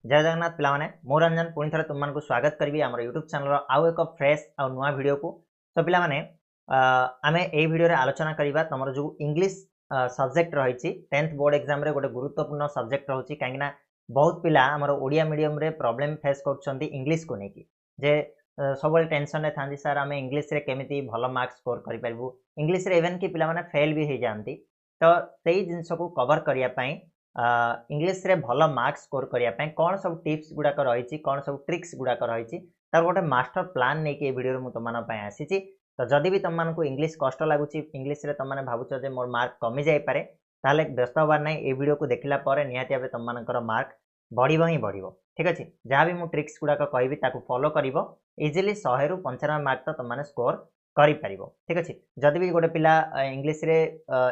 जय जगन्नाथ पिलाने मो रंजन पुणी थे तुमको स्वागत करी आम यूट्यूब चैनल आउ एक फ्रेश आउ नुआ वीडियो को। तो पिलाने आम ए वीडियो आलोचना करवा तुम जो इंग्लिश सब्जेक्ट रही 10th बोर्ड एग्जाम रे गोटे गुरुत्वपूर्ण सब्जेक्ट रोचे कहीं बहुत पिला आमर ओडिया मीडियम रे प्रॉब्लम फेस कर इंग्लिश को लेकिन जे सब टेंशन रे था सर आम इंग्लिश रे केमिति भल मार्क्स स्कोर करूँ इंग्लिश रे इवेन कि पिला फेल भी हो जाती। तो सही जिनस को कवर करने इंग्लिश रे भल मार्क्स स्कोर करने कौन सब टिप्स गुड़ाक रही कौन सब ट्रिक्स गुड़ाक रही तार गोटे मास्टर प्लान नहीं कि वीडियो में तुम आसी। तो जदि भी तुमको इंग्लिश कष्ट लगुच इंग्लिश रे तुमने भावुच जे मोर मार्क कमी जापे ताले व्यस्त हबार ना ये वीडियो को देखला निहाती भाव तुम मार्क बढ़ ही बढ़। ठीक अच्छे जहाँ भी मुझे ट्रिक्स गुड़ाक कहि फॉलो कर इजिली 100 ରୁ 95 मार्क तो तुमने स्कोर कर। ठीक अच्छे जदि भी गोटे पिला इंग्लिश रे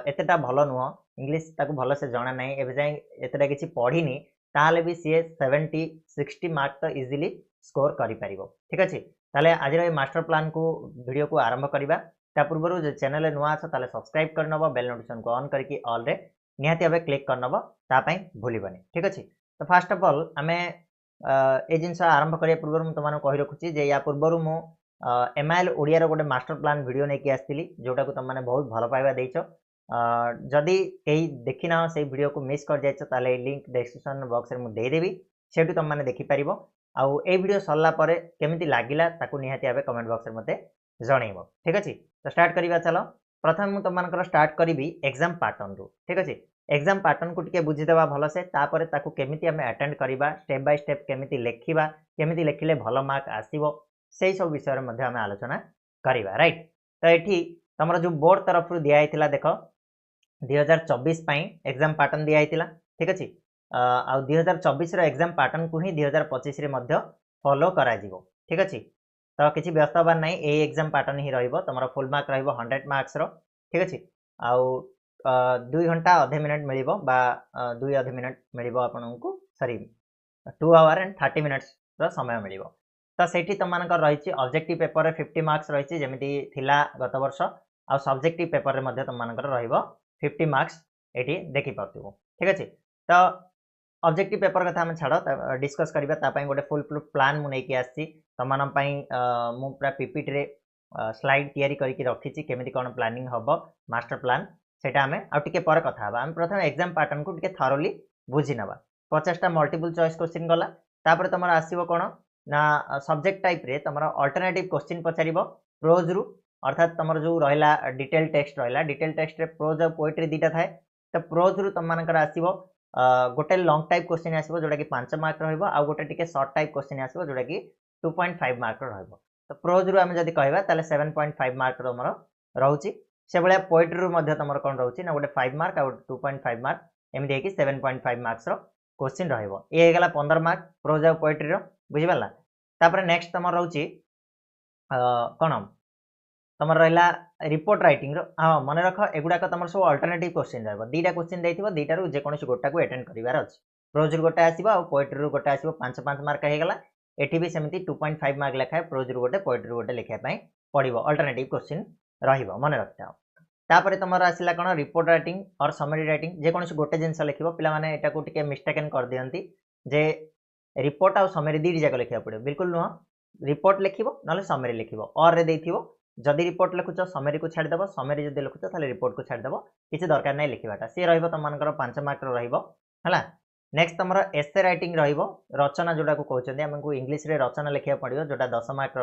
एतेटा भल नुह इंग्लिश ताकू भल से जना ना एवं जाए एतेटा किसी पढ़ी ताले भी सी 70-60 मार्क तो इजिली स्कोर कर। ठीक अच्छे ताले आज मास्टर प्लान को वीडियो को आरंभ करवा ता पूर्व जो चैनल नुआ आस ताले सब्सक्राइब कर नब बेल नोटिफिकेशन को ऑन करके ऑल रे निहाती भाव क्लिक कर नब तापाई भूलबनी। ठीक अच्छे तो फास्ट ऑफ ऑल आम ए जिनस आरंभ करने पूर्व मुझे तुमको कही रखुची जे या पूर्व मु MIL ओडिया गोटे मास्टर प्लान वीडियो नहीं आसती जोटा को तुमने बहुत भल पाइबा देइछ। जदि कहीं देखी ना से वीडियो को मिस कर जाए लिंक डिस्क्रिप्शन बॉक्स में मुझे देदेवी से तुमने देखिपार आउ ए वीडियो सरला केमिति लागिला ताकू निहाती भाव कमेंट बॉक्स में मते जणैबो। ठीक अच्छे तो स्टार्ट करवा चलो प्रथम मुझे तुमको स्टार्ट करी एग्जाम पैटर्न रू। ठीक अच्छे एग्जाम पैटर्न को टिके बुझीदेवा भल से तापर ताकू केमिति आमे अटेंड करवा स्टेप बाय स्टेप केमिति लेखिबा केमिति लेखिले भल मार्क आसीबो से सब विषय में आम आलोचना करवा। राइट तो ये तुम जो बोर्ड तरफ दिखाई देख 2024 एग्जाम पैटर्न दिखाई। ठीक अच्छे आ 2024 एग्जाम पैटर्न को ही 2025 फॉलो करा जीवो। ठीक अच्छे तो किसी व्यस्त हबार ना ये एग्जाम पैटर्न ही तुम फुल मार्क रो 100 मार्क्स रो। ठीक अच्छे आउ 2 घंटा अधे मिनट मिल 2 अधे मिनट मिल आपको सॉरी 2 आवर एंड 30 मिनट्स समय मिल। तो सेठी तुमको रही ऑब्जेक्टिव पेपर 50 मार्क्स रही जमी गत वर्ष आ सब्जेक्टिव पेपर में तुमको 50 मार्क्स ये देखिपु। ठीक अच्छे तो ऑब्जेक्टिव पेपर कथा आम छाड़ डिस्कस करवा गोटे फुल प्रूफ प्लान मुझे आसी तुम मु पूरा पीपीटी रे स्लाइड तैयारी करके रखी केमी कौन प्लानिंग हम मास्टर प्लान सेटा आम आउे पर कथा आम प्रथम एग्जाम पैटर्न को टिके थरोली बुझी नवा 50टा मल्टीपल चॉइस क्वेश्चन गला तापर तुम आसो कौन ना सब्जेक्ट टाइप रे तुम अल्टरनेटिव क्वेश्चन पचार प्रोज रु अर्थात तुम जो रहा डिटेल टेक्स्ट रहा डिटेल टेक्स्ट रे प्रोज और पोएट्री दुटा थाए। तो प्रोज रु तुम आसो गोटे लॉन्ग टाइप क्वेश्चन आसो जोटा कि 5 मार्क रहा गोटे टिके शॉर्ट टाइप क्वेश्चन आसो जोटा कि 2.5 मार्क रहा। तो प्रोज रु आम जब कहवा 7.5 मार्क तुम रोचे से भाया पोएट्री रु तुम कौन रोचे ना गोटे 5 मार्क आ 2.5 मार्क एमती 7.5 मार्क्स क्वेश्चन रहा 15 मार्क प्रोज और पोएट्री बुझीपारा। तापर नेक्स्ट तुम रोचे कौन तुम रहा रिपोर्ट राइटिंग हाँ मन रख एगुड़ाक तुम सब अल्टरनेटिव क्वेश्चन रहा 2टा क्वेश्चन देती 2टारू जेकोसी गोटा को अटेंड करार अच्छे प्रोज रु गोटे आसो आ पोएट्री रु गोटे आसो 5-5 मार्क होगा एटी भी सेमती 2.5 मार्क लेखाए प्रोज रु गोटे पोएट्री रु गोटे लिखापी पड़ो अल्टरनेटिव क्वेश्चन मन रखिथा। तापर तुम आसला कौन रिपोर्ट राइटिंग और समरी राइटिंग जेकोसी गोटे जिनस लिख पाने यहाँ को मिस्टेकन कर दियंती जे रिपोर्ट आउ समरी 2टी जाक लिखा पड़ो बिल्कुल नुह रिपोर्ट लिख ना समरी लिख और जदि रिपोर्ट लिखुच समरी को छाड़देव समरी जब लिखुच रिपोर्ट को छाड़देव किसी दरकार नहीं लिखाटा सी तुम 5 मार्क रहा। नेक्स्ट तुम एसे राइटिंग रचना जोटा को कहते हैं आमको इंग्लिश रे रचना लिखा पड़ो जोटा 10 मार्क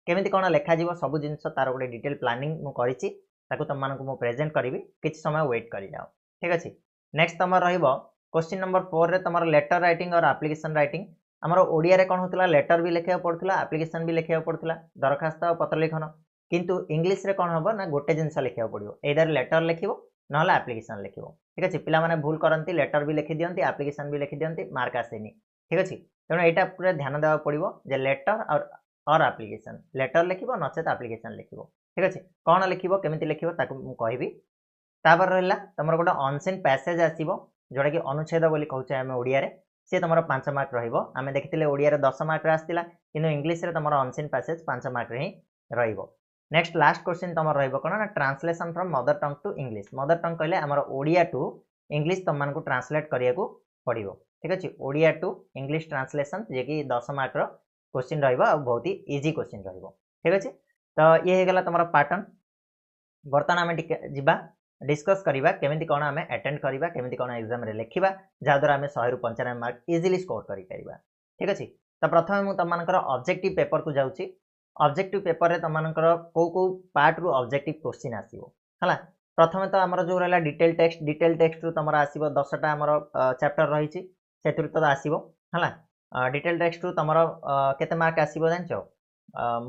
केमिति कौन लिखा सब जिनस तार गोटे डिटेल प्लानिंग मुझे तुमको प्रेजेंट करी किसी समय वेट कर जाओ। ठीक अच्छे नेक्स्ट तुम क्वेश्चन नंबर 4 रे तुम लेटर राइटिंग और एप्लिकेशन राइटिंग आमर ओडिया रे कौन होता लेटर भी लिखा पड़ता एप्लिकेशन भी लिखा पड़ता दरखास्त और पत्र लिखन किंतु इंग्लिश रे कौन हम ना गोटे जिनस लिखा पड़ो एदर लेटर लिख ना एप्लिकेशन लिख। ठीक अच्छे पिला माने भूल करती लेटर भी लिखि दियंती एप्लिकेशन भी लिखि दियंती मार्क आसेनी। ठीक अच्छे तेणु यहाँ पूरा ध्यान देवा पड़ो जे लेटर और एप्लिकेशन लेटर लिख नचेत एप्लिकेशन लिख। ठीक अच्छे कौन लिख केमी लिख कहि तापर रहा तुम गोटे अनसीन पैसेज आसो जोटा कि अनुच्छेद बोली कहूँ आम ओडिया सी तुम 5 मार्क रमें देखते ओडिया 10 मार्क आसाला कि इंग्लिश तुम अनसीन पैसेज 5 मार्क ही रही। नेक्स्ट लास्ट क्वेश्चन तुम रहा ना translation from mother tongue to English mother tongue कहले आमर ओडिया टू इंग्लिश तुमको ट्रांसलेट करने को पड़ो। ठीक अच्छे ओडिया टू इंग्लिश ट्रांसलेशन जे कि 10 मार्क रो क्वेश्चन रहइबो आ बहुत ही इजी क्वेश्चन रहइबो ठीक अच्छे। तो ये हे गला तमरा पैटर्न बर्तमान आम जिबा डिस्कस करवा केमी कौन आम अटेंड करवा केमी कौन एग्जाम रे लिखा जहाद्वारा आम 100 रू 95 मार्क इजिली स्कोर कर ठीक अच्छे। तो प्रथम मुझे तुम ऑब्जेक्टिव पेपर को जाऊँगी ऑब्जेक्टिव पेपर रे तुमकर कौ कौ पार्ट रु ऑब्जेक्टिव क्वेश्चन आसीबो हला। प्रथम तो आमर जो रहा डिटेल टेक्स्ट रु तुम आसीबो 10टा आमर चैप्टर रही से तो आसीबो हला। डिटेल टेक्स्ट रु तुम केते मार्क आसीबो जानचो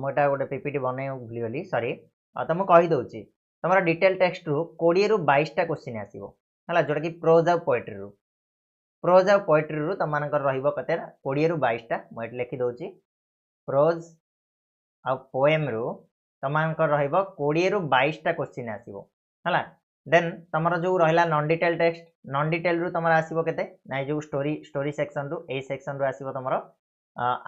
मोटा गोटे पीपीटी बनै भूलीगली सॉरी तो मुझे कहीदे तुम डिटेल टेक्स्ट रु 20 रू 22टा क्वेश्चन आसीबो हला जोटा कि प्रोज आ पोएट्री रु तुमकर रहिबो कतेरा 20 रू 22टा मुझे लिखि दउची प्रोज आ पोएम रु तुमकर रहिबो 20 रू 22टा क्वेश्चन आसीबो हला। देन तुमर जो रहिला नॉन डिटेल रु तुमर आसीबो केते नाइ जो स्टोरी सेक्शन रु ए सेक्शन रु आसीबो तुमर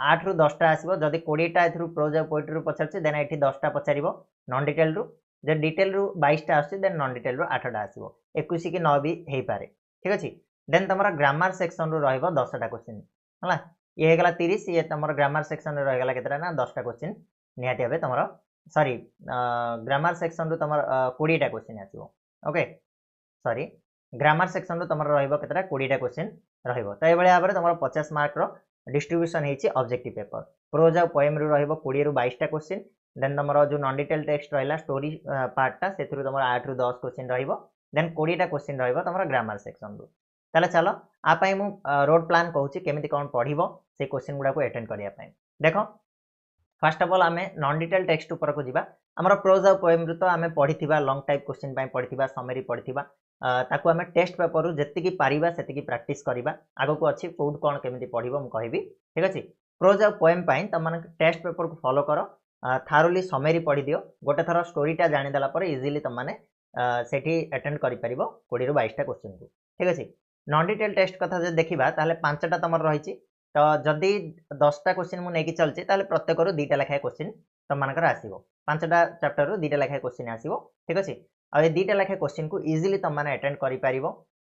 8 रू 10टा आसीबो जदी 20टा एथरु प्रोज आ पोएट्री रु पछारछि देन एठी 10टा पछारिबो नॉन डिटेल रु जे डिटेल रु 22टा आछि देन नॉन डिटेल रु 8टा आसीबो 21 कि 9 भी हेई पारे ठीक अछि। देन तुमर ग्रामर सेक्शन रु रहइबो 10टा क्वेश्चन हला ये हे गला 30 ये तुमर ग्रामर सेक्शन रु रह गला केतरा ना 10टा क्वेश्चन निहाती भाबे तुमर सॉरी ग्रामर सेक्शन रु तुमर 20टा क्वेश्चन आसीबो ओके सॉरी ग्रामर सेक्शन रु तुमर रहइबो केतरा 20टा क्वेश्चन रहइबो तो ए बळे आबरे तुमर 50 मार्क रो डिस्ट्रीब्यूशन हेछि ऑब्जेक्टिव पेपर प्रोज आ पोएम रु रहइबो 20 रू 22टा क्वेश्चन देन तुम जो नॉन डिटेल टेक्स्ट रहा स्टोरी पार्टा से तुम 8 रू 10 क्वेश्चन देन 20टा क्वेश्चन तुम ग्रामर सेक्शन रु ताले चलो आपाई मु रोड प्लान कहूँ केमी कौन पढ़ो से क्वेश्चन गुड़ा को अटेंड करने देख फर्स्ट ऑफ ऑल आम नॉन डिटेल टेक्स्ट ऊपर को जीवा आमर प्रोज आ पोएम रु तो आम पढ़ी लॉन्ग टाइप क्वेश्चन पढ़ी समरी पढ़ी ताकू आम टेस्ट पेपर जी पारिबा सेतिकी प्रैक्टिस करवा आगो को अच्छी फूड कौन केमी पढ़ो मुझे कहबी ठीक अच्छे। प्रोज आ पोएम तुम टेस्ट पेपर को फॉलो कर थारोली समरी पढ़ी दियो गोटे थर स्टोरीटा जानीदेला इजिली तुमने सेठी अटेंड कर 20 रू 22टा क्वेश्चन को ठीक अच्छे। नॉन डिटेल टेस्ट कथा जो देखा ताले 5टा तुम रही तो जदि 10टा क्वेश्चन मुझे नहीं चलती प्रत्येक रू 2टा लेखाएं क्वेश्चन तुमकर आसो 5टा चैप्टर रू 2टा लेखाएं क्वेश्चन आसो ठीक अच्छे। आ 2टा लेखाएं क्वेश्चन को इजिली तुमने अटेंड कर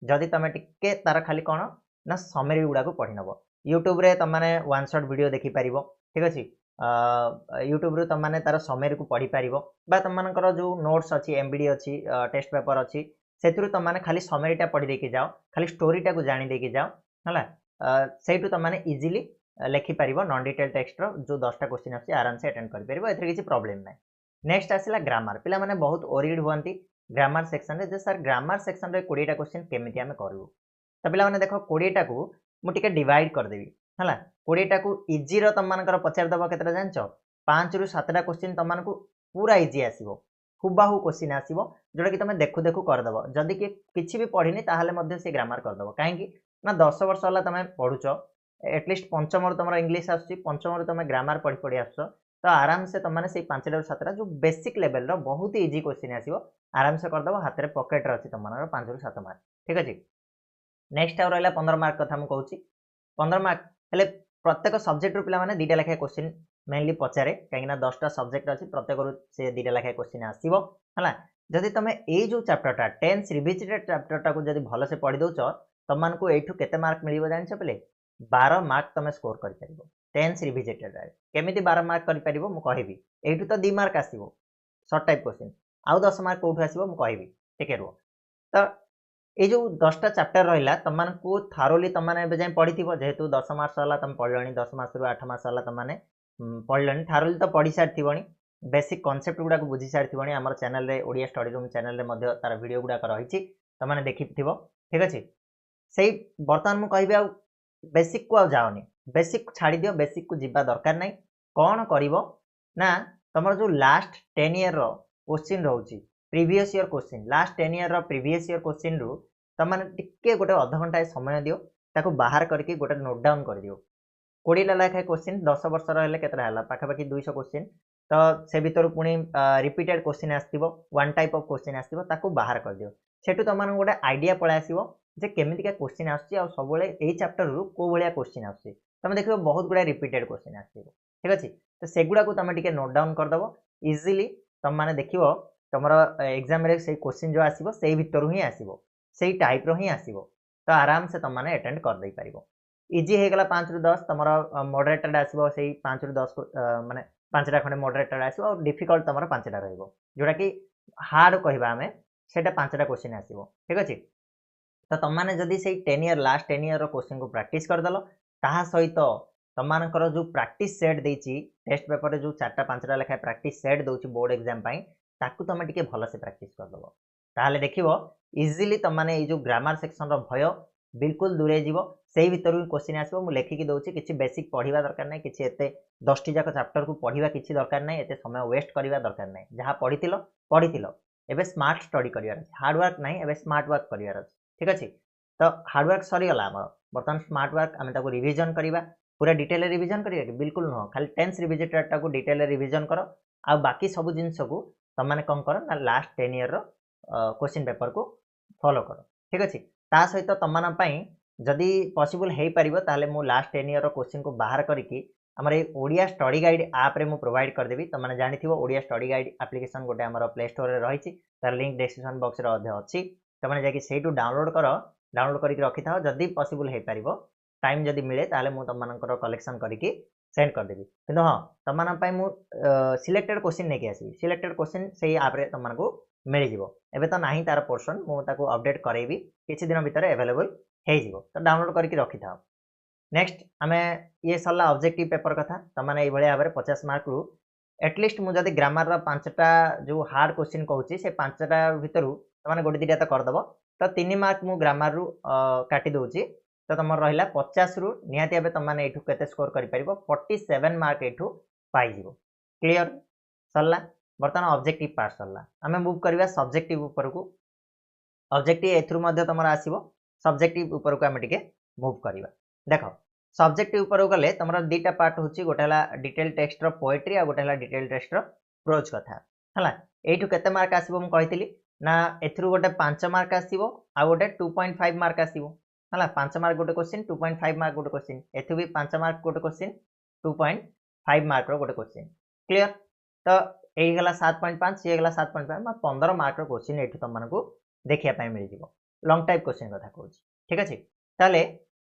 जदि तुम टिके तार खाली कौन ना समरी गुड़ा को पढ़ी नब यूट्यूब रे तुमने वन शॉट वीडियो देखिपार ठीक अच्छे यूट्यूब रू तुमने तार समरी को पढ़ी पार तुमकर जो नोट्स अच्छी एमबीडी अच्छी टेस्ट पेपर अच्छी से तुमने खाली समरीटा पढ़ी देके जाओ खाली स्टोरीटा को जानी देके जाओ है से तुमने इजिली लिखिपार नॉन डिटेल टेक्स्ट जो 10टा क्वेश्चन आसी आराम से अटेंड कर किसी प्रॉब्लम ना। नेक्स्ट आसला ग्रामर पिला माने बहुत ओरिड हुआ ग्रामर सेक्शन रे सर ग्रामर सेक्शन रे 20टा क्वेश्चन केमी आम करूँ तो पिला माने देखो 20टा को मुझे डिवाइड करदेवी है 20टा को इजी तुमकर पचारदेव के जान 5 रू 7टा क्वेश्चन तुमको पूरा इजी आसो हुबाहु क्वेश्चन आसो जोटा कि तुम देखु देखु करदेव जदि किसी भी पढ़ी ताहले से ग्रामर करदेव कहीं ना 10 वर्ष है तुम पढ़ुच एटलिस्ट पंचम तुम इंग्लीश आसुची पंचम तुम ग्रामर पढ़ी पढ़ी आस तो आराम से तुमने से 5टा रू 7टा जो बेसिक लेवल बहुत इजी क्वेश्चन आसो आराम से करदेव हाथ में पकेट अच्छी तुम 5 रू 7 मार्क ठीक अच्छे। नेक्स्ट आउ रहा 15 मार्क कथा मुझे 15 मार्क हेल्ले प्रत्येक सब्जेक्ट रू पिला 2टा लेखाएं क्वेश्चन मेनली पचारे कहीं 10टा सब्जेक्ट अच्छी प्रत्येक से 2टा लेखाएं क्वेश्चन आसो है जदि तुम ये जो चैप्टरटा टेन्स रिविजिटेड चैप्टरटा को जब भल से पढ़ी दौच तुमको यू केते मार्क मिल जान पे 12 मार्क तुम स्कोर कर टेन्स रिविजिटेड केमी 12 मार्क कर मुझे यू तो 2 मार्क आसो सर्ट टाइप क्वेश्चन आउ 10 मार्क कौटू आसो मुझे टिके रुह तो ये जो 10टा चैप्टर रहा तुमको थारोली तुमने जाए पढ़ी जेहेतु 10 मार्च है तुम पढ़ल 10 मास रू 8 मास है तुमने पढ़ल थारोली तो पढ़ी सारी बेसिक कॉन्सेप्ट गुड़ा बुझी सारी आम चैनल रे ओडिया स्टडी रूम चैनल रे तार वीडियो गुड़ाक रही तुमने देखी ठीक अच्छे। से बर्तमान मुझे कहि बेसिक को जाओनी बेसिक छाड़ी दियो बेसिक को जीवा दरकार नहीं कौन कर ना तुम जो लास्ट 10 ईयर क्वेश्चन रोचे previous year question last 10 year previous year question रु तुमने टिके गोटे अध घंटा समय दियो ताको बाहर करके गोटे नोट डाउन कर दियो 20टा लेखाएं क्वेश्चन 10 वर्ष रहा केतटा पाखापाखि 200 क्वेश्चन तो से भर पुणी रिपीटेड क्वेश्चन आसो वन टाइप ऑफ क्वेश्चन आसो बाहर कर दियो सेठू तुम गोटे आइडिया पलि आसो जे केमितिका क्वेश्चन आसब यही चैप्टर रु को भाया क्वेश्चन आसुची तुम देखो बहुत गुड़ा रिपीटेड क्वेश्चन आसो ठीक अच्छे। तो सेगुड़ा को तुम टे नोट डाउन करदेव इजिली तुम मैंने देख तुम एग्जाम से क्वेश्चन जो आसो से भर ही आसो से टाइप रो ही आसो तो आराम से तुमने अटेंड कर दे पार इजी हो गला 5 रु 10 तमर मॉडरेटेड आसीबो सेही 5 रु 10 को माने 5टा खंडे मॉडरेटेड आसीबो और डिफिकल्ट तमर 5टा रहइबो जोटा कि हार्ड कहबा हमें सेटा 5टा क्वेश्चन आसीबो ठीक अछि तो तुम मैंने जदि से 10 ईयर लास्ट 10 ईयर क्वेश्चन को प्रैक्टिस करदेल ताहा सहित तुम मानकर जो प्रैक्टिस सेट देछि टेस्ट पेपर जो 4टा 5टा लेखा प्रैक्टिस सेट दोछि बोर्ड एग्जाम पई ताकू तुम टिके भल से प्रैक्टिस करदेव ताहले देखिबो इजीली तुम माने ए जो ग्रामर सेक्शन रो भय बिल्कुल दूरे जीवो सेही भीतर क्वेश्चन आसीबो मु लेखिकी दोछि किछि बेसिक पढिबा दरकार नै किछि एते 10टी जाक चैप्टर को पढिबा किछि दरकार नै एते समय वेस्ट करबा दरकार नै जहा पढितिलो एबे स्मार्ट स्टडी करिवार हार्ड वर्क नै एबे स्मार्ट वर्क करिवार ठीक अच्छे तो हार्डवर्क सरीगला बर्तमान स्मार्ट वर्क आम रिविजन करवा पूरा डिटेल रिविजन करिया कि बिल्कुल नुह खाली टेंस रिविजिटेड टाको डिटेल रिविजन कर आ बाकी सब जिनस को तुम मैंने कौन कर ना लास्ट 10 ईयर क्वेश्चन पेपर को फॉलो कर ठीक अच्छे ता सहित तुम मानी जदि पॉसिबल हो पार ताले मु लास्ट 10 ईयर क्वेश्चन को बाहर करके आमर ये ओडिया स्टडी गाइड आप रे मु प्रोवाइड करदेवी तुम मैंने जानी ओडिया स्टडी गाइड एप्लिकेशन गोटे आमर प्ले स्टोर में रही तार लिंक डिस्क्रिप्शन बॉक्स रे अच्छी तुमने जाकि सेठू डाउनलोड कर डाउनलोड करके रखि था जदि पॉसिबल हो पार टाइम जदि मिले ताले मु तुम कलेक्शन करके सेंड करदेवी किंतु हाँ तुम मु सिलेक्टेड क्वेश्चन नहीं आसबि सिलेक्टेड क्वेश्चन से आप तुमको मिल जाव एबे तो नहीं तार पोर्सन मुझे अपडेट करेबी किसी दिन भितर अवेलेबल हो तो डाउनलोड करके रखि था नेक्स्ट आम ये सरला ऑब्जेक्टिव पेपर कथा तुमने ये भाव में 50 मार्क रु एटलिस्ट मुझे ग्रामर 5टा जो हार्ड क्वेश्चन कहूँ से 5टा भितर तुमने गोटे 2टा तो करदेव तो 3 मार्क मु ग्रामर रु काटी दौची तो तुम रहा 50 रु निहाती भाव तुमने ये केते स्कोर कर 47 मार्क ये पाइज क्लीयर सरला बर्तमान ऑब्जेक्टिव पार्ट सरला आम मूव करवा सब्जेक्टिव उपर को ऑब्जेक्टिव एथरू तुम आसो सब्जेक्टिव उपर को आम टे मूव करवा देख सब्जेक्टिव उपर गले तुम 2टा पार्ट होची गोटे डिटेल टेक्स्ट रो पोएट्री आ गोटे डिटेल टेक्स्ट रो प्रोज कथा है एठू केते मार्क आसीबो मु कहितली ना एथरू गोटे 5 मार्क आसीबो आ गोटे 2.5 मार्क आसीबो हला 5 मार्क गोटे क्वेश्चन 2.5 मार्क गोटे क्वेश्चन एथु भी 5 मार्क गोटे क्वेश्चन 2.5 मार्क रो गोटे क्वेश्चन क्लियर तो एही गला 7.5 ये गला 7.5 मा 15 मार्क रो क्वेश्चन एठू तुम मानकू देखिया पय मिल जिवो लॉन्ग टाइप क्वेश्चन कथा कहूची ठीक अछि ताले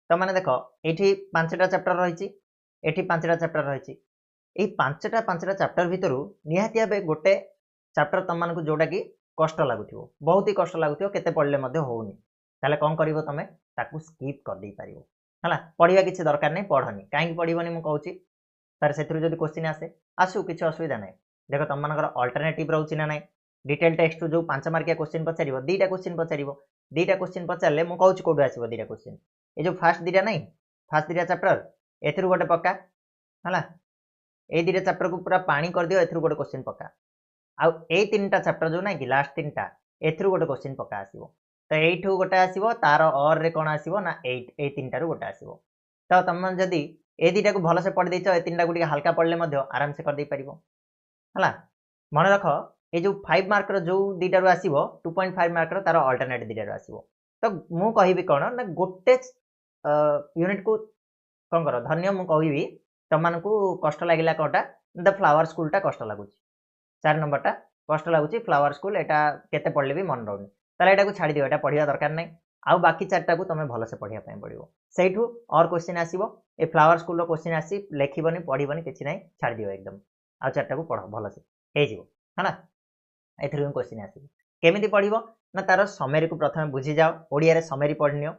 तुम माने देखो एठी 5टा चैप्टर रहिची एठी 5टा चैप्टर रहिची ए 5टा चैप्टर भितरु निहाती भाबे गोटे चैप्टर तुम मानकू जोटा की कष्ट लगुथिबो बहुत ही कष्ट लगुथिबो केते पढले मध्ये होउनी ताले कोन करिवो तमे ताकू स्किप कर देई पारिवो हला पढिबा किछि दरकार नै पढनी काहे पढिबोनी मु कहूची तार सेथुरु जदि क्वेश्चन आसु किछि असुविधा नै देखो तुम मानकर अल्टरनेटिव रहउची ना नै डिटेल टेक्स्ट जो 5 मार्किया क्वेश्चन पचारिबो 2टा क्वेश्चन पचारिबो 2टा क्वेश्चन पचारले मु कहूची कोडु आसीबो 2टा क्वेश्चन ए जो फर्स्ट 2टा नै फर्स्ट 2टा चैप्टर एथुरु गोटे पक्का हला ए 2टा चैप्टर को पूरा पानी कर दियो एथुरु गोटे क्वेश्चन पक्का आउ ए 3टा चैप्टर जो नै कि लास्ट 3टा एथुरु गोटे क्वेश्चन पक्का आसीबो तो एठू गोटे आसीबो तार और रे कोन आसीबो ना 8 ए 3टा रु गोटे आसीबो तो तुम जदी ए 2टा को भलो से पढ़ देइछो ए 3टा को टिके हल्का पढ़ले मध्ये आराम से कर देई परिबो हला मन रख ए जो 5 मार्क रो जो 2टा रु आसीबो 2.5 मार्क रो तार अल्टरनेट 2टा रु आसीबो तो मु कहिबी कोन ना गोटे यूनिट को कोन करो धन्य मु कहिबी तमनकू कष्ट लागिला कोटा द फ्लावर स्कूल टा कष्ट लागुची 4 नंबर टा कष्ट लागुची फ्लावर स्कूल एटा केते पढ़ले भी मन रहउनी ताले एटा को छाडी दियो एटा पढिया दरकार नै आउ बाकी 4टा को तमे भलो से पढिया पय पड़िबो सेठू और क्वेश्चन आसीबो ए फ्लावर स्कूल रो क्वेश्चन आसी लेखिबनी पढिबनी किछि नै छाडी दियो एकदम आउ 4टा को पढो भलो से हे जिवो हना एथरु क्वेश्चन आसीबो केमिति पढिबो ना तार समरी को प्रथमे बुझी जाओ ओडिया रे समरी पढनियो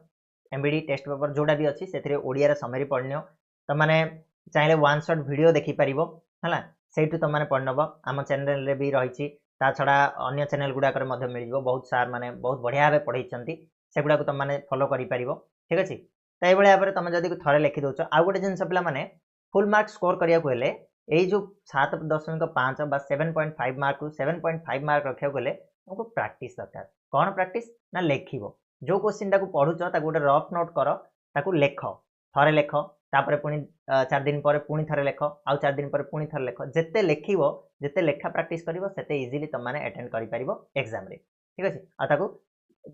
एमबीडी टेस्ट पेपर जोडा भी अछि सेथरे ओडिया रे समरी पढनियो त माने चाहिले वन शॉट वीडियो देखि परिबो हला सेठू त माने पढनबो आम चैनल रे भी रहिछि ता छडा अन्य चैनल गुडा करे मध्ये मिल जिवो बहुत सार माने बहुत बढ़िया भाबे पढैछंती सेगुडा को त माने फॉलो करि परिबो ठीक अछि त ए बळे आबरे तमे जदी थरे लेखि दोछ आ गोटे जिंस पिला माने फुल मार्क स्कोर करिया को हेले एई जो 7.5 बा 7.5 मार्क टू 7.5 मार्क रखिया गले हमको प्रैक्टिस दरकार कोन प्रैक्टिस ना लेखिबो जो क्वेश्चन टाको पढुछ ताको गोटे रफ नोट करो ताको लेख थरे लेख तापरे पुनी 4 दिन पर पुनी थरे लेख आउ 4 दिन पर पुनी थरे लेख जेते लेखिबो जेते लेखा प्रैक्टिस करिवो सेते इजीली तुम माने अटेंड करि परिबो एग्जाम रे ठीक अछि आ ताको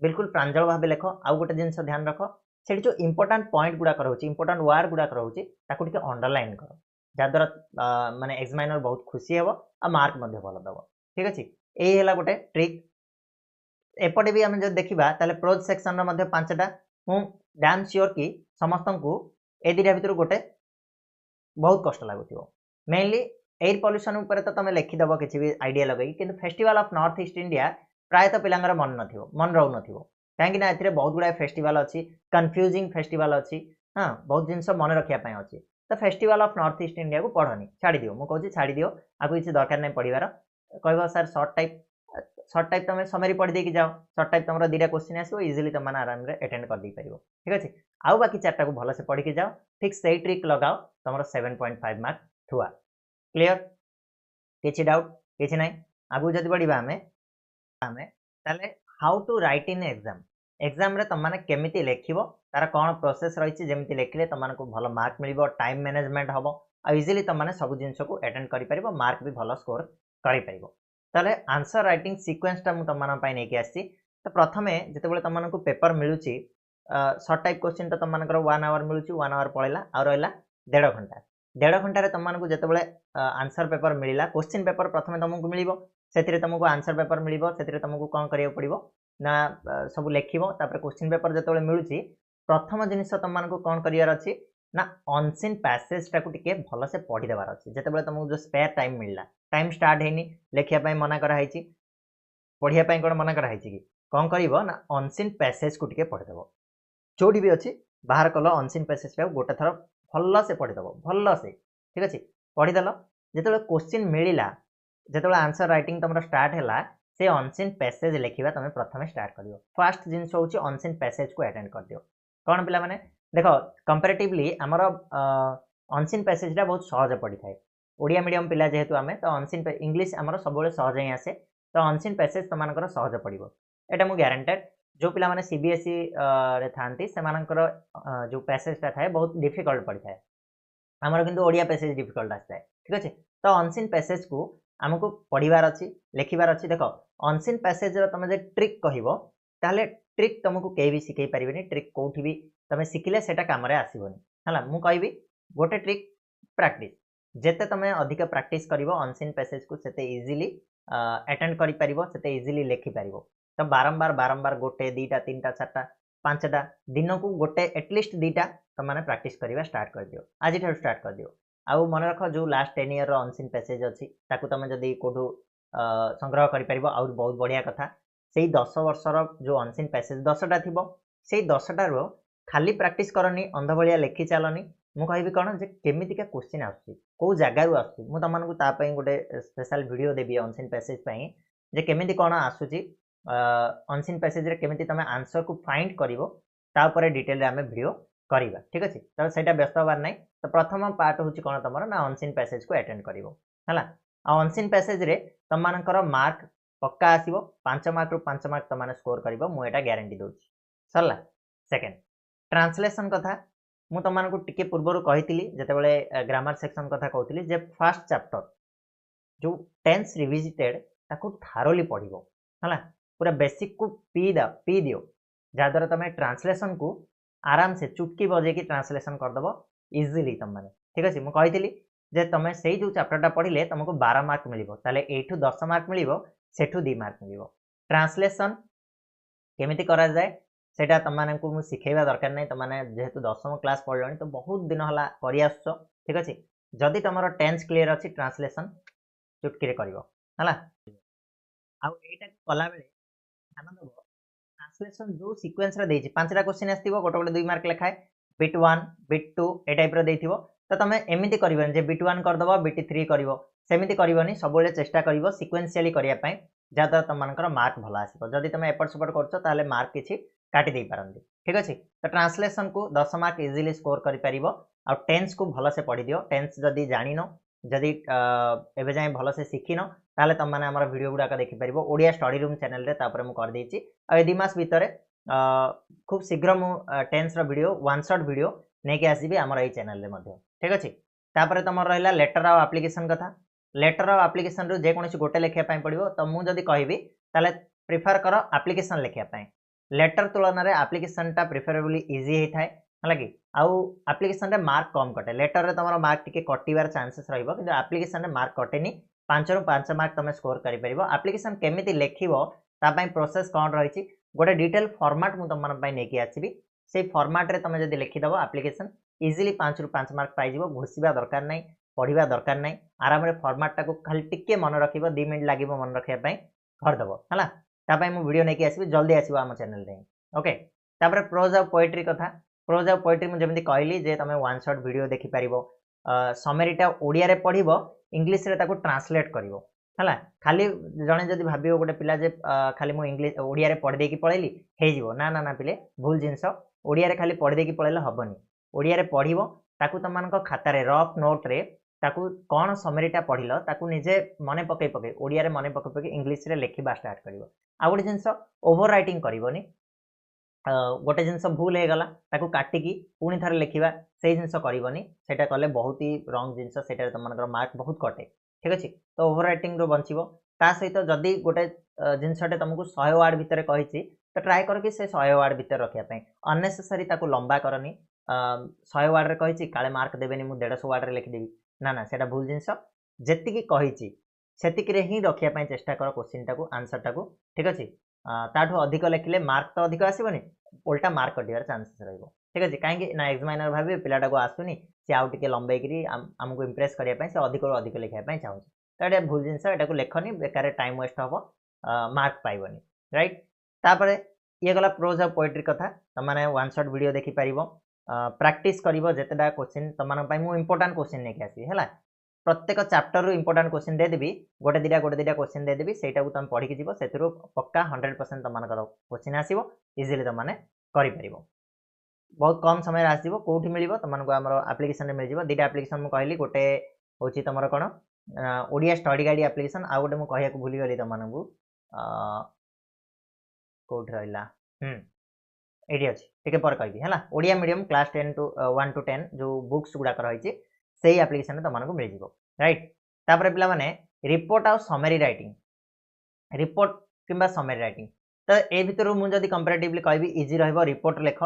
बिल्कुल प्रांजल भाबे लेख आउ गोटे जिंस ध्यान रखो सेठी जो इंपोर्टेंट पॉइंट गुडा रहउची इंपोर्टेंट वर्ड गुडा रहउची ताको टिके अंडरलाइन करो जा द्वारा माने एग्जामिनर बहुत खुशी हेबो आ मार्क मध्ये भलो दबो ठीक अछि एही हला गोटे ट्रिक एपटे भी हम जब देखिबा ताले प्रोज सेक्शन रो मध्ये 5टा हूँ डैम श्योर कि समस्त को ए दुटा भितर गोटे बहुत कष्ट लगुव मेनली एयर पॉल्यूशन ऊपर तो तुम लिखिदेव किसी भी आइडिया लगे कि festival of north east India प्रायतः पिलांगर मन मन रहू न कहीं ए बहुत गुड़ा फेस्टिवल अच्छी कन्फ्यूजिंग फेस्टिवल अच्छी हाँ बहुत जिनस मन रखापी अच्छी तो festival of north east India को पढ़नी छाड़ी दियो मुझे छाड़ी दियो आपको किसी दरकार नहीं पढ़ार कह सर सर्ट टाइप तुम समरी पढ़ी देकी जाओ सर्ट टाइप तुम दुटा क्वेश्चन आसो इजिली तुम आराम से अटेंड कर दे पार ठीक अच्छे आउ बाकी चार्टा को भलसे पढ़ के जाओ ठीक से ट्रिक लगाओ तुम 7.5 मार्क थुआ क्लियर किसी डाउट किसी ना आगू जब बढ़ा आम ताले how to write in exam exam रे तुम मैंने केमिति लेखिबो तार कौन प्रोसेस रही जमी लिखिले तुमको भल मार्क मिल टाइम मैनेजमेंट हम आ इजिली तुम मैंने सब जिन को अटेंड कर मार्क भी भल स्कोर कर ताले आंसर राइटिंग सीक्वेंसटा मुझे तुम नहीं आसी तो प्रथमे जिते तुमको पेपर मिलूँ सर्ट टाइप क्वेश्चन तो तुम 1 आवर मिलूँ 1 आवर पड़ेगा आ रहा 1.5 घंटा 1.5 घंटे तुमको जिते आंसर पेपर मिलला क्वेश्चन पेपर प्रथम तुमको मिल से तुमको आंसर पेपर मिल से तुमको कौन करा पड़ो ना सब लिख क्वेश्चन पेपर जो मिलूँ प्रथम जिनस तुमको कौन करार अच्छी ना अनसीन पैसेजटा को टिके भल से पढ़ी देवार अच्छी जिते तुमको जो स्पेयर टाइम मिलला टाइम स्टार्ट है लिखापी मना कराई पढ़ाई कौन मना कराई कि कौन कर ना अनसीन पैसेज को टिके पढ़ीदेव जो भी अच्छी बाहर कल अनसीन पैसेज को गोटे थर भल से पढ़ीदेव भल से ठीक अच्छे पढ़ीदेल जो क्वेश्चन मिलला जो आंसर राइटिंग तुम स्टार्ट है से अनसीन पैसेज लिखा तुम प्रथम स्टार्ट कर फास्ट जिन हूँ अनसीन पैसेज को अटेंड कर दियो कौन पिला माने देख कंपेरेटिवली आमर अनसीन पैसेजटा बहुत सहज पड़ी था ओडिया मीडियम पिला जेहेतु आम तो अनसीन इंग्लीश आमर सब सहज ही आसे तो अनसीन पैसेज तुम सहज पड़ो यहाँ मुझे ग्यारंटेड जो पिला माने सीबीएसई रे थांती से जो पैसेजटा थाए बहुत डिफिकल्ट पड़ी था आमर किंतु ओडिया पैसेज डिफिकल्ट आसता है ठीक अच्छे तो अनसीन पैसेज को आमको पढ़ार अच्छी लिखार अच्छी देख अनसीन पैसेज तुम जो ट्रिक कह ट्रिक तुमको कहीं भी शिखई पारे ट्रिक कौटी भी तुम शिखिले से कम आसबनी है मुझे कहि गोटे ट्रिक प्रैक्टिस जिते तुम अधिक प्रैक्टिस कर अनसीन पैसेज को से इजिली अटेंड कर इजिली लिखिपार तो बारंबार बारंबार गोटे 2टा 3टा 4टा 5टा दिन को गोटे एटलिस्ट 2टा तुम प्रैक्टिस करवा स्टार्ट कर दियो आज स्टार्ट कर दियो आउ मन रख जो लास्ट 10 ईयर अनसीन पैसेज अच्छी तुम जदि कौटू संग्रह कर बहुत बढ़िया कथा से 10 वर्षर जो अनसीन पैसेज 10टा थी से 10टार खाली प्रैक्टिस करनी अंध भाया लिखि चलनी मुझे कौन जे केमितिका क्वेश्चन आसो जगार आसमको गोटे स्पेशल वीडियो देवी अनसीन पैसेज जे केमिति कौन आसूची अनसीन पैसेज केमिति तुम आंसर को फाइंड कर डिटेल आम वीडियो करवा ठीक अच्छे तो सहीटा व्यस्त हबार ना तो प्रथम पार्ट हूँ कौन तुम ना अनसीन पैसेज को अटेंड कर अनसीन पैसेज रे तुम मार्क पक्का आसो 5 मार्क रु 5 मार्क तुम स्कोर कर मुझे गारंटी दूसरी सरला सेकेंड ट्रांसलेशन कथा मु तुमको टिके पूर्वर कही जितेबाला ग्रामर सेक्शन कथा कहती जे फास्ट चैप्टर जो टेंस रिविजिटेड ताकू थारोली पढ़ो है पूरा बेसिक को पी दियो जहाद्वारा तुम ट्रांसलेशन को आराम से चुटकी बजे की ट्रांसलेशन करदेव इजिली तुम मैंने ठीक अच्छे मुझे कही जे तुम से जो चैप्टरटा पढ़ले तुमको 12 मार्क मिल एठू 10 मार्क मिल सेठू 2 मार्क मिल ट्रांसलेशन केमिति करा जाए सेटा तुमको मुझे शिखेबा दरकार नहीं तुमने जेहेतु 10वीं क्लास पढ़ल तो बहुत दिन है कर ठीक अच्छे जदि तुम टेंस क्लीयर अच्छी ट्रांसलेशन चुटकी कर कला बेले ध्यान देव ट्रांसलेशन जो सीक्वेंस रे 5टा क्वेश्चन आसो गोटे गोटे 2 मार्क लिखाए बिट 1 बिट 2 ए टाइप तो तुम एमती कर बिट 1 करदेव बिट 3 कर सेमती करनी सब चेष्टा कर सिक्वेन्शियली करने जहाद्वारा तुम मार्क भल आसो जदि तुम एपट सेपट कर मार्क किसी काटी दे पारती ठीक अच्छे तो ट्रांसलेशन को 10 मार्क इजिली स्कोर कर टेंस को भल से पढ़ी दियो टेंस जदि जान जदि एवं जाए भल से शिखिन ताले तुम मैंने आम वीडियो गुड़ाक देखिपर ओडिया स्टडी रूम चैनल रे तापर मु कर देछि आ 2 मास भितर खूब शीघ्र मु टेंस रो वीडियो 1 शॉट वीडियो नहीं के आसीबी आमर एई चैनल रे मध्ये ठीक अच्छे तापर तुम रहा लेटर ऑफ एप्लिकेशन कथा लेटर ऑफ एप्लिकेशन रो जेकोसी गोटे लिखा पड़ो तो मुझे जदि कहबी ताले प्रिफर कर एप्लिकेशन लिखापी लेटर तुलन में एप्लिकेशनटा प्रिफरेबली इजी होता है कि आउ एप्लिकेशन रे मार्क कम कटे लेटर रे तुम मार्क टिके कटिवार चांसेस रहिबो किंतु एप्लिकेशन रे मार्क कटेनी 5 रु 5 मार्क तुम स्कोर करि परिबो एप्लिकेशन केमिति लेखिबो ता पई प्रोसेस कोन रहिछि गोटे डिटेल फॉर्मेट मु तुम पई नेकी आसीबी से फॉर्मेट रे तुम जदि लिखि दबो एप्लिकेशन इजिली 5 रु 5 मार्क पाइजिवो घोषिबा दरकार नै पढ़िबा दरकार नै आराम रे फॉर्मेट टाको खाली टिके मन रखिबो 2 मिनिट लागिबो मन रखिया पई कर दबो हला ता पई मु वीडियो नै कि आसीबी जल्दी आसीबो हम चैनल रे ओके तापर प्रोज ऑफ पोएट्री कथा प्रोज ऑफ पोएट्री मु जेमति कहली जे तमे वन शॉट वीडियो देखि परिबो समरीटा ओडिया रे पढ़िबो इंग्लिश रे ताको ट्रांसलेट करिवो हला खाली जणे जदी भाबियो गोटे पिला जे खाली मु इंग्लिश ओडिया रे पढ़ि देकी पळेली हे जिवो ना ना ना पिले भूल जिंस ओडिया रे खाली पढ़ि देकी पळेले हबनी ओडिया रे पढ़िबो ताकू तमानक खाता रे रफ नोट रे ताकू कोन समरीटा पढ़िलो ताकू निजे मने पकई पकई ओडिया रे मने पकई पकई इंग्लिश रे लेखिबा स्टार्ट करिवो आ गोटे जिंस ओवर राइटिंग करिवोनी गोटे जिनस भूल हो गला ताकू काटिकी पुणी थे लिखा से जिनस करनी सेटा कले बहुत ही रंग जिनस से तुम मार्क बहुत कटे ठीक अच्छे तो ओवर राइटिंग रो बंचो ता सहित जदि गोटे जिनसटे तुमको 100 वार्ड भितर कही तो ट्राए कर कि से 100 वार्ड भितर रखापी अननेसेसरी ताकू लंबा करनी 100 वार्ड रे कही काले मार्क देवेनि मु 150 वार्ड रे लिखिदेवी ना ना सेटा भूल जिनस जेतिकी कही सेतिक ही रखापी चेष्टा कर क्वेश्चन टाकू आंसर टाकू ठीक अच्छे ताठू अधिक लिखिले मार्क तो अधिक आसबनी उल्टा मार्क कटिवार चांसेस रहिबो ठीक अछि काहे ना एग्जामिनर भाबे पिलाटा को आसुनी से आउ टिके लंबाई करी हमको इंप्रेस करिया पई से अधिक अधिक लिखिया पई चाहू तो एटा भूल जिंस एटा को लेखनी बेकार टाइम वेस्ट हबो मार्क पाइबनी राइट तापरे ये गला प्रोज ऑफ पोएट्री कथा तमाने वन शॉट वीडियो देखि परिबो प्रैक्टिस करिवो जेतेडा क्वेश्चन तमान पई मु इंपोर्टेंट क्वेश्चन नेके आसी हैला प्रत्येक चैप्टर रु इंपोर्टेंट क्वेश्चन दे देबी गोटे दिटा क्वेश्चन दे देबी सेटा को तुम पढ़ी के जीवो सेतिरो पक्का 100% तमानकर क्वेश्चन आसीबो इजीली तमाने करि परिबो बहुत कम समय आसीबो कोठी मिलिबो तमानको हमर एप्लीकेशन रे मिल जीवो दिटा एप्लीकेशन मु कहली गोटे होची तमरो कोन ओडिया स्टडी गाइड एप्लीकेशन आ गोटे मु कहिया को भूली गली तमानकु कोठ रहला एडी अछि टिके पर कहबी हैला Odia medium class 10 to 1 to 10 जो बुक्स गुडा कर रहिछि सेही एप्लीकेशन तमानको मिल जीवो राइट तापर पिला माने रिपोर्ट आ समरी राइटिंग रिपोर्ट किंबा समरी राइटिंग तो ए भितर मु जदी कंपैरेटिवली कहबी इजी रहबो रिपोर्ट लेख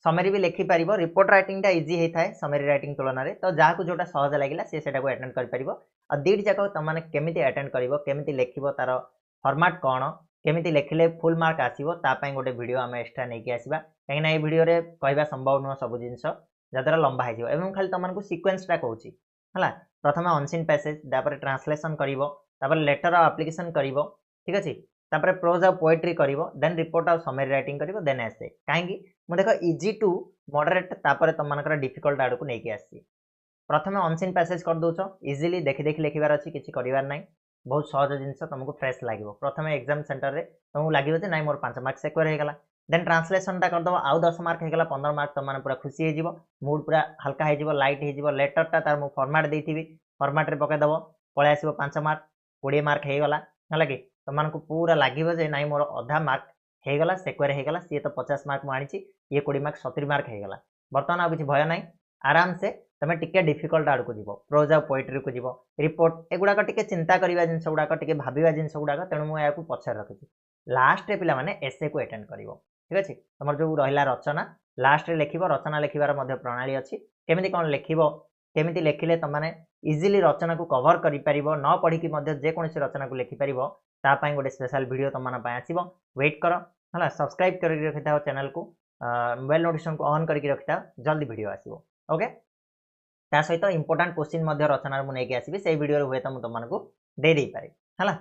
समरी भी लिखि पारिबो रिपोर्ट राइटिंग टा इजी हे थाए समरी राइटिंग तुलना रे तो जाहा को जोटा सहज लागिला से सेटा को अटेंड कर परिबो आ दीड जाको तमाने केमिति अटेंड करिवो केमिति लेखिबो तार फॉर्मेट कोन केमिति लेखिले फुल मार्क आसीबो ता पई गोटे वीडियो हम एक्स्ट्रा नै कि आसीबा काहेना ए वीडियो रे कहबा संभव न सब जिंस जदरा लंबा हे जिवो एवं खाली तमानकु सीक्वेंस टा कहूची हला प्रथमे अनसीन पैसेज तापर ट्रांसलेशन करिवो तापर लेटर ऑफ एप्लीकेशन करिवो ठीक अछि तापर प्रोज ऑफ पोएट्री करिवो then report of summary writing करिवो देन एसे काहेकि मु देखो इजी टू मॉडरेट तापर तमानकर डिफिकल्ट आड़ को नै कि आसी प्रथमे अनसीन पैसेज कर दोछो इजीली देखि देखि लिखिबार अछि किछि करिवार नै बहुत सहज जिंस तुमको फ्रेश लागिवो प्रथमे एग्जाम सेंटर रे तुमको लागिवो जे नै मोर 5 मार्क सिक्योर हे गला देन ट्रांसलेशन टा कर दबो आउ 10 मार्क हे गला 15 मार्क तमाने पूरा खुशी हे जिवो मूड पूरा हल्का हे जिवो लाइट हे जिवो लेटर टा तार मु फॉर्मेट देथिबी फॉर्मेट रे पके दबो पळे आसीबो 5 मार्क 20 मार्क हे गला हला कि तमानको पूरा लागिवो जे नै मोर आधा मार्क हे गला सिक्योर हे गला सी तो 50 मार्क मु आनिछि ये 20 मार्क 70 मार्क हे गला बर्तमान आ किछि भय नै आराम से तमे टिके डिफिकल्ट आड़ को जीवो प्रोज ऑफ पोएट्री को जीवो रिपोर्ट एगुडा टिके चिंता करिवा जिंस गुडा टिके भाबिवा जिंस गुडा तेणु मु याकू पछर रखिछि लास्ट रे पिला माने एसे को अटेंड करिवो ठीक अछि तमर जो रहिला रचना लास्ट रे लेखिबो रचना लेखिबार मध्ये प्रणाली अछि केमिति कोन लेखिबो केमिति लेखिले तमाने इजीली रचना को कवर करि परिबो न पढी कि मध्ये जे कोनसी रचना को लेखि परिबो ता पई गोटे स्पेशल वीडियो तमना पई आसीबो वेट करो हला सब्सक्राइब करि रखिताओ चैनल को बेल नोटिफिकेशन को ऑन करके रखिता जल्दी वीडियो आसीबो ओके ता सहित इंपोर्टेंट क्वेश्चन मध्ये रचना मु नै कि आसीबी से वीडियो रे होय त मु तमनको दे दे पारे हला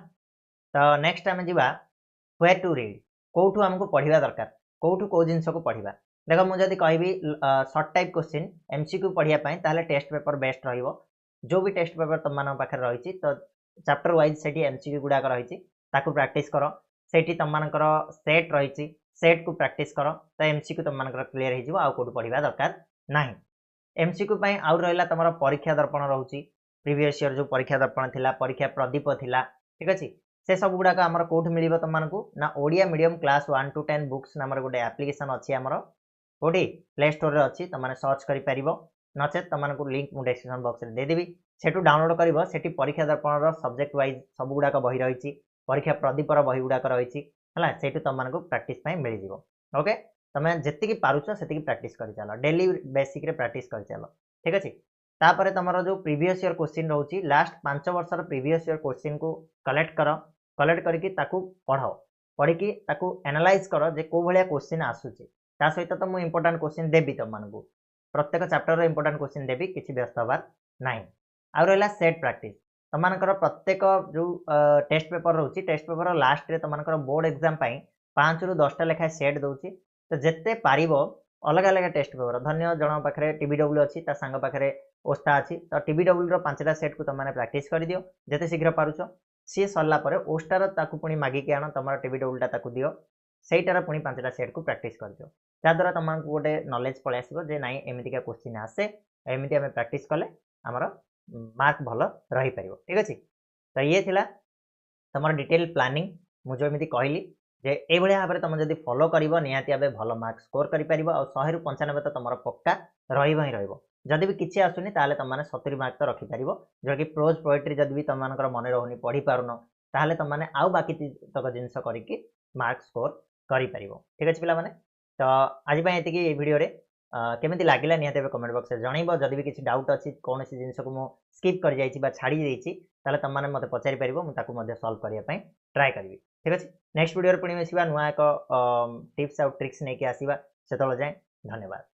तो नेक्स्ट टाइम जीवा वेयर टू रीड कोठू हमको पढ़िबा दरकार कोठू को जिंस को पढ़िबा देखो मु जदी कहबी शॉर्ट टाइप क्वेश्चन एमसीक्यू पढ़िया पई ताले टेस्ट पेपर बेस्ट रहिबो जो भी टेस्ट पेपर तुम मान पाखे रही तो चैप्टर वाइज सेठी एमसीक्यू गुडाक रही ताकू प्रैक्टिस करो सेठी तुम मानकर सेट रही सेट को प्रैक्टिस करो तो एमसीक्यू तुम मानकर क्लियर हो जिवो आ कोठू पढ़िबा दरकार नाही एमसीक्यू पई आउ रहला तमरा परीक्षा दर्पण रहउची प्रीवियस ईयर जो परीक्षा दर्पण थिला परीक्षा प्रदीप थिला ठीक अछि से सब गुडा का हमर कोठ मिलिबो त मानकू ना Odia medium class 1 to 10 books नामर गोटे एप्लीकेशन अछि हमर कोठी प्ले स्टोर रे अछि त माने सर्च करि परिबो नचे त मानकू लिंक मु डिस्क्रिप्शन बॉक्स रे दे देबी सेटू डाउनलोड करिवो सेठी परीक्षा दर्पण रो सब्जेक्ट वाइज सब गुडा का बही रहिछि परीक्षा प्रदीप रो बही गुडा का रहिछि हला सेटू त मानकू प्रैक्टिस पई मिलि जिवो ओके तमे जत्ति की पारुछ सेति की प्रैक्टिस करि चलो डेली बेसिक रे प्रैक्टिस करि चलो ठीक अछि तापरे तमरो जो प्रीवियस ईयर क्वेश्चन रहउची लास्ट 5 वर्ष रो प्रीवियस ईयर क्वेश्चन को कलेक्ट करो कलेक्ट करके ताकू पढ़ो पढ़ी की ताकू एनालाइज करो जे को भलिया क्वेश्चन आसुची ता सहित तो मु इंपोर्टेंट क्वेश्चन देबी त मानकू प्रत्येक चैप्टर इंपोर्टेंट क्वेश्चन देवी किसी व्यस्त हबार ना आउ रहा सेट प्रैक्टिस तुम प्रत्येक जो टेस्ट पेपर रोचे टेस्ट पेपर लास्ट रे तुम बोर्ड एग्जाम 5 ରୁ 10टा लेखाएं सेट दूसरी तो जिते पार अलग अलग टेस्ट पेपर धन्य जन पाखे टीबीडब्ल्यू अच्छी सांग पाखे ओस्टा अच्छी तो टीबीडब्ल्यू 5टा सेट को तुमने प्राक्ट कर दियो जिते शीघ्र पारुच सी सरला ओस्टार पुणी मागिक आण तुम टीबीडब्ल्यूटा दियो सहीटार पुणी 5टा सेट को प्राक्ट कर दियो जहाँद्वारा तुमको गोटे नॉलेज पलि आसो जे नाई एमतीका क्वेश्चन आसे एमती आम प्राक्ट कले आमर मार्क भल रही पार ठीक अच्छे तो ये थिला तुम डिटेल प्लानिंग मुझे एमती कहली जे ये भाव में तुम जब फॉलो कर निहाती भाव भल मार्क स्कोर कर 100 ରୁ 95 तो तुम पक्का रही जदि भी किसी आसुनी ताले तुमने 70 मार्क तो रखिपार जो कि प्रोज पोएट्री जब भी तुम मन रोनी पढ़ी पारुन ताले तुमने आउ बाकी तक जिनस करके मार्क स्कोर कर ठीक अच्छे पे तो आज ये वीडियो रे केमिति लागिला निहाती कमेंट बॉक्स में जनइब जदि भी किसी डाउट अच्छी कौन सी जिनस को मु स्किप कर जाइछि छाड़ी देइछि ताले तुमने मते पचारि परिबो मु ताकू मध्ये सॉल्व करिया पई ट्राई करबी ठीक अछि नेक्स्ट वीडियो रे पुणी मिसिबा नुआ एक टिप्स आउट ट्रिक्स नेकी आसीबा सेतळ जाय धन्यवाद।